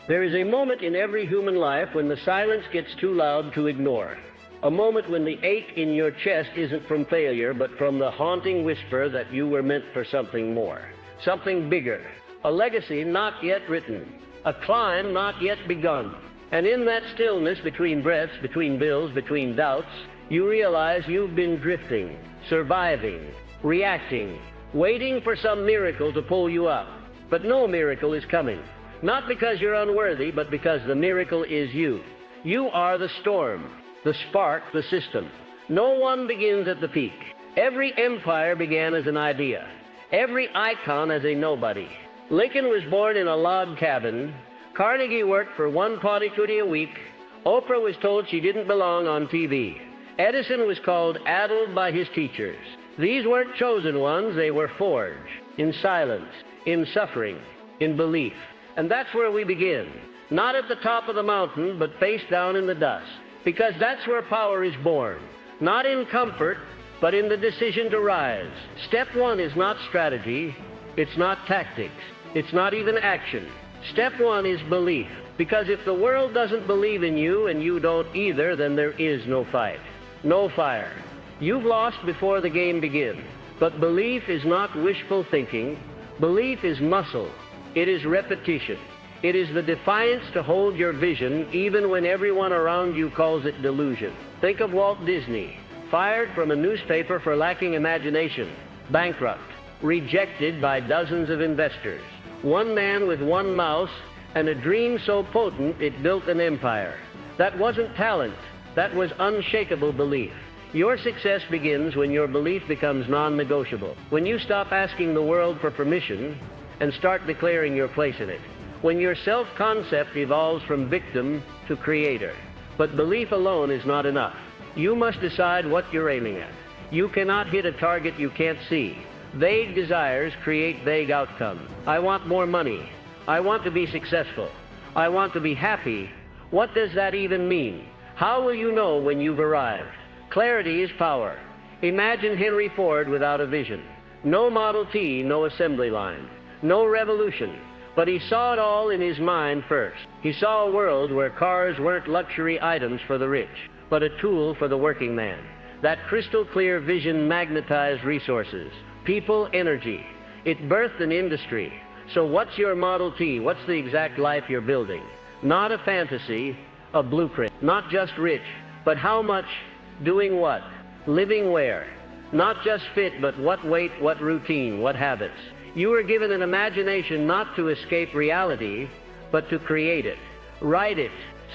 There is a moment in every human life when the silence gets too loud to ignore. A moment when the ache in your chest isn't from failure, but from the haunting whisper that you were meant for something more, something bigger, a legacy not yet written, a climb not yet begun. And in that stillness between breaths, between bills, between doubts, you realize you've been drifting, surviving, reacting, waiting for some miracle to pull you up. But no miracle is coming. Not because you're unworthy, but because the miracle is you. You are the storm, the spark, the system. No one begins at the peak. Every empire began as an idea. Every icon as a nobody. Lincoln was born in a log cabin. Carnegie worked for one potty a week. Oprah was told she didn't belong on TV. Edison was called addled by his teachers. These weren't chosen ones, they were forged. In silence, in suffering, in belief. And that's where we begin. Not at the top of the mountain, but face down in the dust. Because that's where power is born. Not in comfort, but in the decision to rise. Step one is not strategy. It's not tactics. It's not even action. Step one is belief. Because if the world doesn't believe in you and you don't either, then there is no fight. No fire. You've lost before the game begins. But belief is not wishful thinking. Belief is muscle. It is repetition. It is the defiance to hold your vision even when everyone around you calls it delusion. Think of Walt Disney, fired from a newspaper for lacking imagination, bankrupt, rejected by dozens of investors. One man with one mouse and a dream so potent it built an empire. That wasn't talent. That was unshakable belief. Your success begins when your belief becomes non-negotiable. When you stop asking the world for permission and start declaring your place in it. When your self-concept evolves from victim to creator. But belief alone is not enough. You must decide what you're aiming at. You cannot hit a target you can't see. Vague desires create vague outcomes. I want more money. I want to be successful. I want to be happy. What does that even mean? How will you know when you've arrived? Clarity is power. Imagine Henry Ford without a vision. No Model T, no assembly line. No revolution. But he saw it all in his mind first. He saw a world where cars weren't luxury items for the rich, but a tool for the working man. That crystal clear vision magnetized resources, people, energy. It birthed an industry. So what's your Model T? What's the exact life you're building? Not a fantasy, a blueprint. Not just rich, but how much, doing what, living where. Not just fit, but what weight, what routine, what habits. You were given an imagination not to escape reality, but to create it. Write it,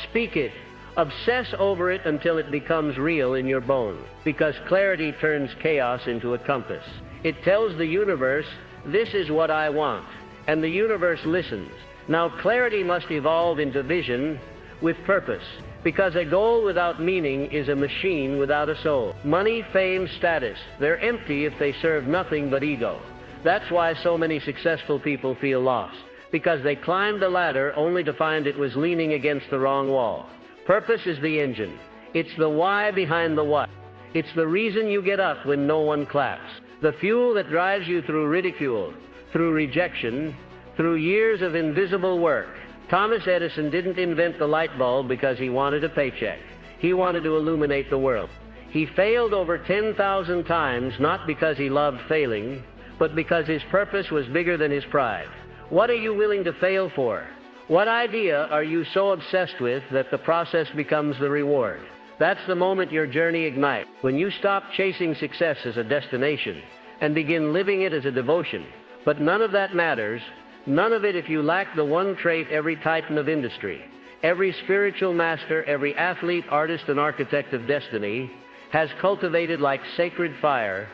speak it, obsess over it until it becomes real in your bones. Because clarity turns chaos into a compass. It tells the universe, this is what I want. And the universe listens. Now clarity must evolve into vision with purpose. Because a goal without meaning is a machine without a soul. Money, fame, status, they're empty if they serve nothing but ego. That's why so many successful people feel lost, because they climbed the ladder only to find it was leaning against the wrong wall. Purpose is the engine. It's the why behind the what. It's the reason you get up when no one claps. The fuel that drives you through ridicule, through rejection, through years of invisible work. Thomas Edison didn't invent the light bulb because he wanted a paycheck. He wanted to illuminate the world. He failed over 10,000 times, not because he loved failing, but because his purpose was bigger than his pride. What are you willing to fail for? What idea are you so obsessed with that the process becomes the reward? That's the moment your journey ignites, when you stop chasing success as a destination and begin living it as a devotion. But none of that matters, none of it if you lack the one trait every titan of industry, every spiritual master, every athlete, artist, and architect of destiny has cultivated like sacred fire.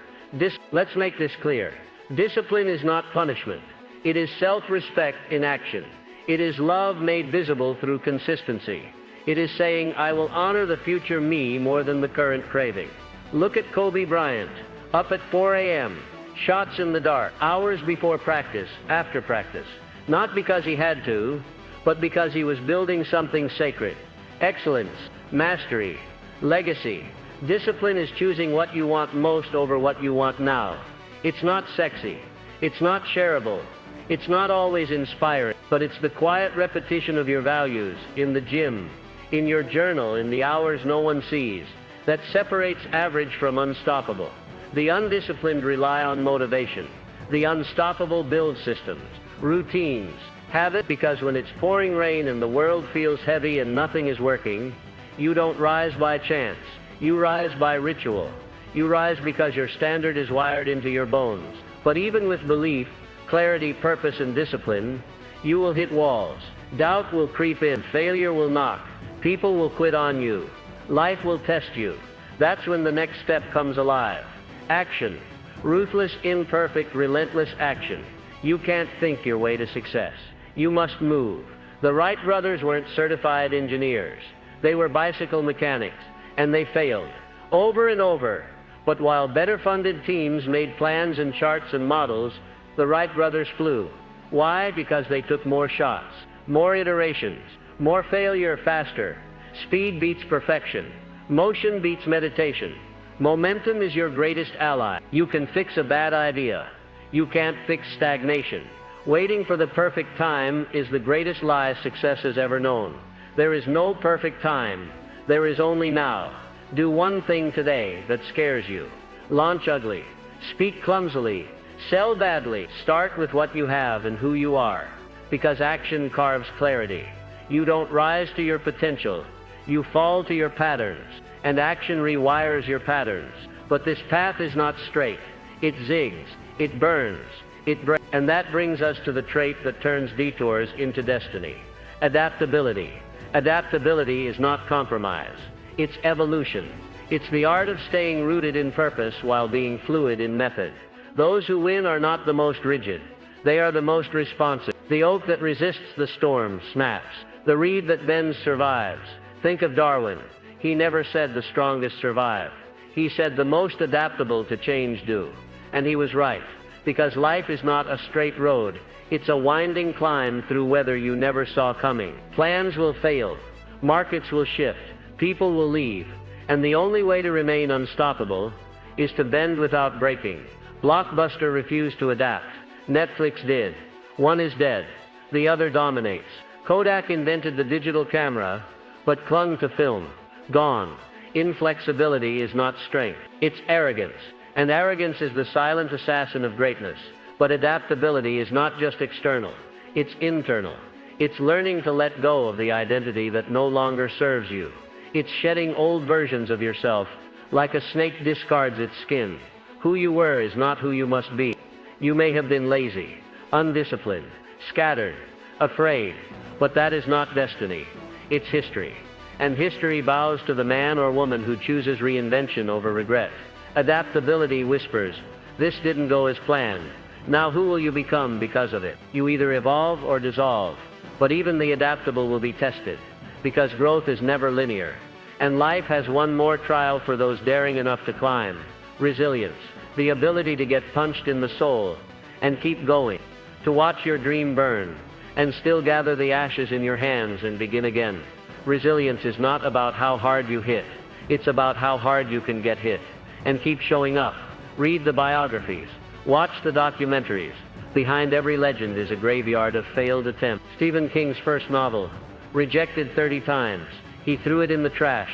Let's make this clear. Discipline is not punishment. It is self-respect in action. It is love made visible through consistency. It is saying, I will honor the future me more than the current craving. Look at Kobe Bryant, up at 4 a.m., shots in the dark, hours before practice, after practice. Not because he had to, but because he was building something sacred. Excellence, mastery, legacy. Discipline is choosing what you want most over what you want now. It's not sexy. It's not shareable. It's not always inspiring, but it's the quiet repetition of your values in the gym, in your journal, in the hours no one sees, that separates average from unstoppable. The undisciplined rely on motivation. The unstoppable build systems, routines, habit, because when it's pouring rain and the world feels heavy and nothing is working, you don't rise by chance. You rise by ritual. You rise because your standard is wired into your bones. But even with belief, clarity, purpose, and discipline, you will hit walls. Doubt will creep in. Failure will knock. People will quit on you. Life will test you. That's when the next step comes alive. Action. Ruthless, imperfect, relentless action. You can't think your way to success. You must move. The Wright brothers weren't certified engineers. They were bicycle mechanics, and they failed over and over. But while better funded teams made plans and charts and models, the Wright brothers flew. Why? Because they took more shots, more iterations, more failure faster. Speed beats perfection. Motion beats meditation. Momentum is your greatest ally. You can fix a bad idea. You can't fix stagnation. Waiting for the perfect time is the greatest lie success has ever known. There is no perfect time. There is only now. Do one thing today that scares you. Launch ugly. Speak clumsily. Sell badly. Start with what you have and who you are. Because action carves clarity. You don't rise to your potential. You fall to your patterns. And action rewires your patterns. But this path is not straight. It zigs. It burns. It breaks. And that brings us to the trait that turns detours into destiny. Adaptability. Adaptability is not compromise. It's evolution. It's the art of staying rooted in purpose while being fluid in method. Those who win are not the most rigid. They are the most responsive. The oak that resists the storm snaps. The reed that bends survives. Think of Darwin. He never said the strongest survive. He said the most adaptable to change do. And he was right, because life is not a straight road. It's a winding climb through weather you never saw coming. Plans will fail. Markets will shift. People will leave. And the only way to remain unstoppable is to bend without breaking. Blockbuster refused to adapt. Netflix did. One is dead. The other dominates. Kodak invented the digital camera, but clung to film. Gone. Inflexibility is not strength. It's arrogance. And arrogance is the silent assassin of greatness. But adaptability is not just external. It's internal. It's learning to let go of the identity that no longer serves you. It's shedding old versions of yourself, like a snake discards its skin. Who you were is not who you must be. You may have been lazy, undisciplined, scattered, afraid, but that is not destiny. It's history. And history bows to the man or woman who chooses reinvention over regret. Adaptability whispers, this didn't go as planned. Now who will you become because of it? You either evolve or dissolve. But even the adaptable will be tested, because growth is never linear. And life has one more trial for those daring enough to climb. Resilience. The ability to get punched in the soul and keep going. To watch your dream burn and still gather the ashes in your hands and begin again. Resilience is not about how hard you hit. It's about how hard you can get hit. And keep showing up. Read the biographies. Watch the documentaries. Behind every legend is a graveyard of failed attempts. Stephen King's first novel, rejected 30 times. He threw it in the trash.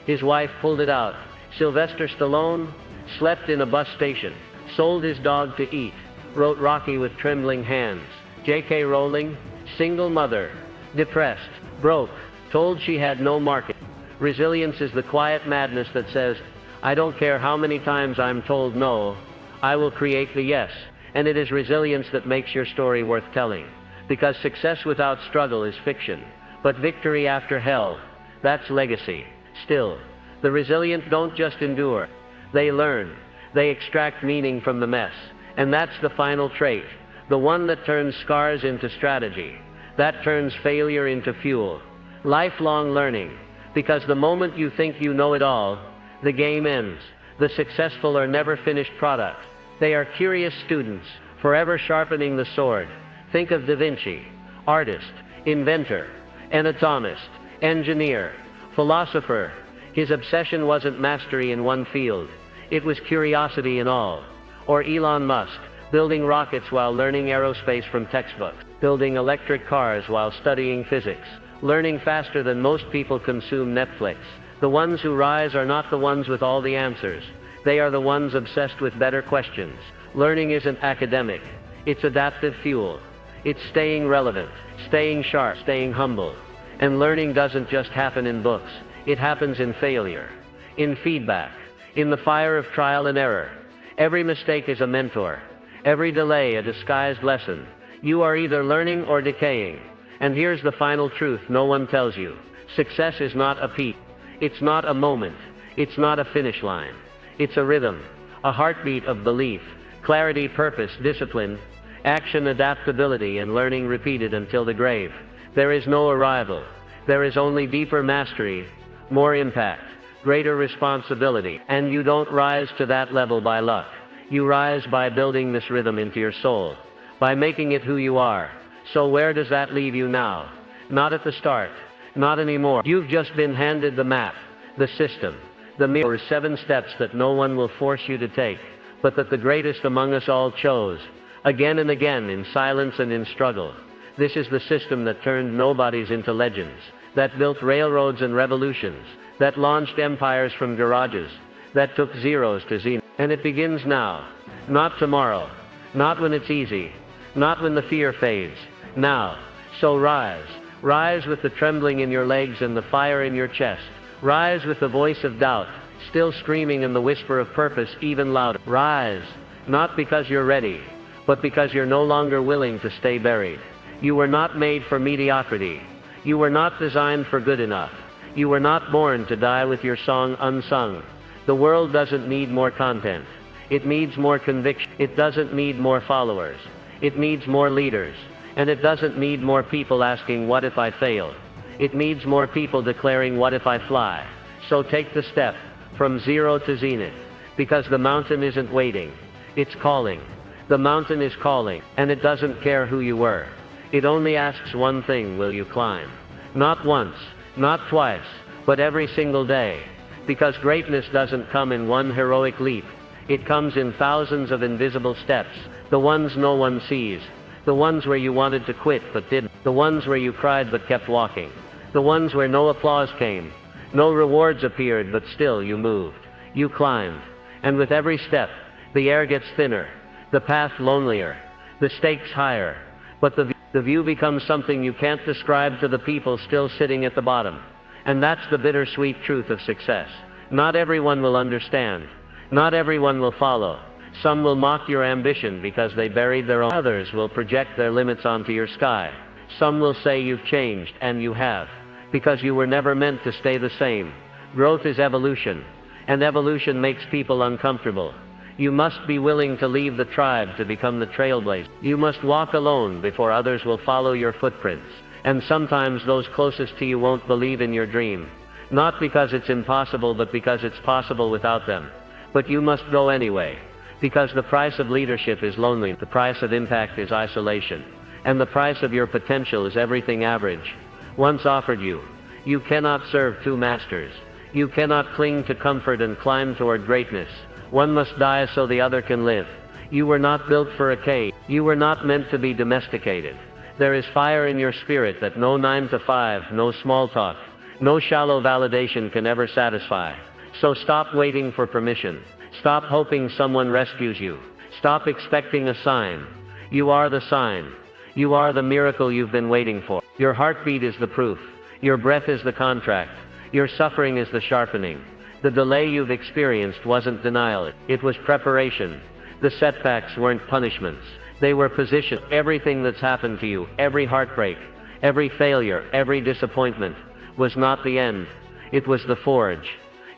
His wife pulled it out. Sylvester Stallone slept in a bus station, sold his dog to eat, wrote Rocky with trembling hands. J.K. Rowling, single mother, depressed, broke, told she had no market. Resilience is the quiet madness that says, I don't care how many times I'm told no, I will create the yes. And it is resilience that makes your story worth telling. Because success without struggle is fiction. But victory after hell, that's legacy. Still, the resilient don't just endure. They learn. They extract meaning from the mess. And that's the final trait. The one that turns scars into strategy. That turns failure into fuel. Lifelong learning. Because the moment you think you know it all, the game ends. The successful are never finished product. They are curious students, forever sharpening the sword. Think of Da Vinci, artist, inventor, anatomist, engineer, philosopher. His obsession wasn't mastery in one field. It was curiosity in all. Or Elon Musk, building rockets while learning aerospace from textbooks, building electric cars while studying physics, learning faster than most people consume Netflix. The ones who rise are not the ones with all the answers. They are the ones obsessed with better questions. Learning isn't academic. It's adaptive fuel. It's staying relevant, staying sharp, staying humble. And learning doesn't just happen in books. It happens in failure, in feedback, in the fire of trial and error. Every mistake is a mentor. Every delay a disguised lesson. You are either learning or decaying. And here's the final truth no one tells you. Success is not a peak. It's not a moment. It's not a finish line. It's a rhythm, a heartbeat of belief, clarity, purpose, discipline, action, adaptability, and learning repeated until the grave. There is no arrival. There is only deeper mastery, more impact, greater responsibility. And you don't rise to that level by luck. You rise by building this rhythm into your soul, by making it who you are. So where does that leave you now? Not at the start. Not anymore. You've just been handed the map, the system, the mirror, 7 steps that no one will force you to take, but that the greatest among us all chose, again and again, in silence and in struggle. This is the system that turned nobodies into legends, that built railroads and revolutions, that launched empires from garages, that took zeros to zenith. And it begins now, not tomorrow, not when it's easy, not when the fear fades, now. So rise. Rise with the trembling in your legs and the fire in your chest. Rise with the voice of doubt, still screaming, and the whisper of purpose even louder. Rise, not because you're ready, but because you're no longer willing to stay buried. You were not made for mediocrity. You were not designed for good enough. You were not born to die with your song unsung. The world doesn't need more content. It needs more conviction. It doesn't need more followers. It needs more leaders. And it doesn't need more people asking, what if I fail? It needs more people declaring, what if I fly? So take the step from zero to zenith, because the mountain isn't waiting. It's calling. The mountain is calling, and it doesn't care who you were. It only asks one thing: will you climb? Not once, not twice, but every single day. Because greatness doesn't come in one heroic leap. It comes in thousands of invisible steps, the ones no one sees. The ones where you wanted to quit but didn't. The ones where you cried but kept walking. The ones where no applause came. No rewards appeared, but still you moved. You climbed. And with every step, the air gets thinner. The path lonelier. The stakes higher. But the view becomes something you can't describe to the people still sitting at the bottom. And that's the bittersweet truth of success. Not everyone will understand. Not everyone will follow. Some will mock your ambition because they buried their own. Others will project their limits onto your sky. Some will say you've changed, and you have, because you were never meant to stay the same. Growth is evolution, and evolution makes people uncomfortable. You must be willing to leave the tribe to become the trailblazer. You must walk alone before others will follow your footprints. And sometimes those closest to you won't believe in your dream. Not because it's impossible, but because it's possible without them. But you must go anyway. Because the price of leadership is loneliness, the price of impact is isolation, and the price of your potential is everything average once offered you. You cannot serve 2 masters. You cannot cling to comfort and climb toward greatness. One must die so the other can live. You were not built for a cage. You were not meant to be domesticated. There is fire in your spirit that no 9 to 5, no small talk, no shallow validation can ever satisfy. So stop waiting for permission. Stop hoping someone rescues you. Stop expecting a sign. You are the sign. You are the miracle you've been waiting for. Your heartbeat is the proof. Your breath is the contract. Your suffering is the sharpening. The delay you've experienced wasn't denial. It was preparation. The setbacks weren't punishments. They were positions. Everything that's happened to you, every heartbreak, every failure, every disappointment, was not the end. It was the forge.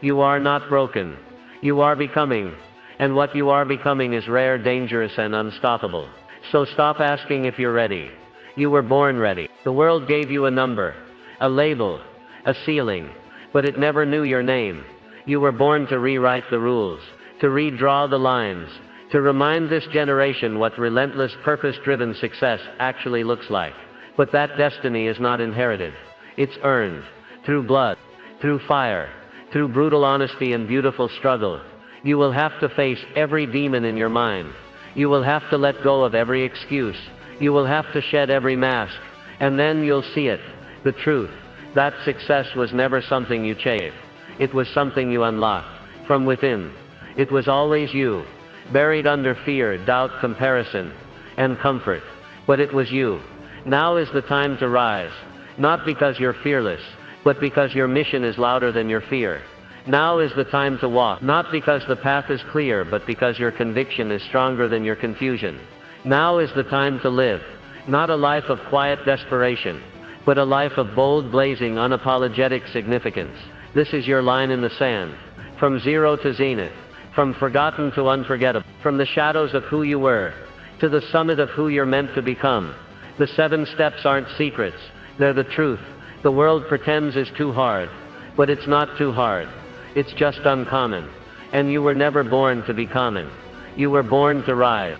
You are not broken. You are becoming, and what you are becoming is rare, dangerous, and unstoppable. So stop asking if you're ready. You were born ready. The world gave you a number, a label, a ceiling, but it never knew your name. You were born to rewrite the rules, to redraw the lines, to remind this generation what relentless, purpose-driven success actually looks like. But that destiny is not inherited. It's earned, through blood, through fire, through brutal honesty and beautiful struggle. You will have to face every demon in your mind. You will have to let go of every excuse. You will have to shed every mask. And then you'll see it, the truth. That success was never something you chased. It was something you unlocked from within. It was always you, buried under fear, doubt, comparison, and comfort. But it was you. Now is the time to rise. Not because you're fearless, but because your mission is louder than your fear. Now is the time to walk, not because the path is clear, but because your conviction is stronger than your confusion. Now is the time to live, not a life of quiet desperation, but a life of bold, blazing, unapologetic significance. This is your line in the sand. From zero to zenith, from forgotten to unforgettable, from the shadows of who you were, to the summit of who you're meant to become. The 7 steps aren't secrets, they're the truth. The world pretends is too hard, but it's not too hard. It's just uncommon. And you were never born to be common. You were born to rise.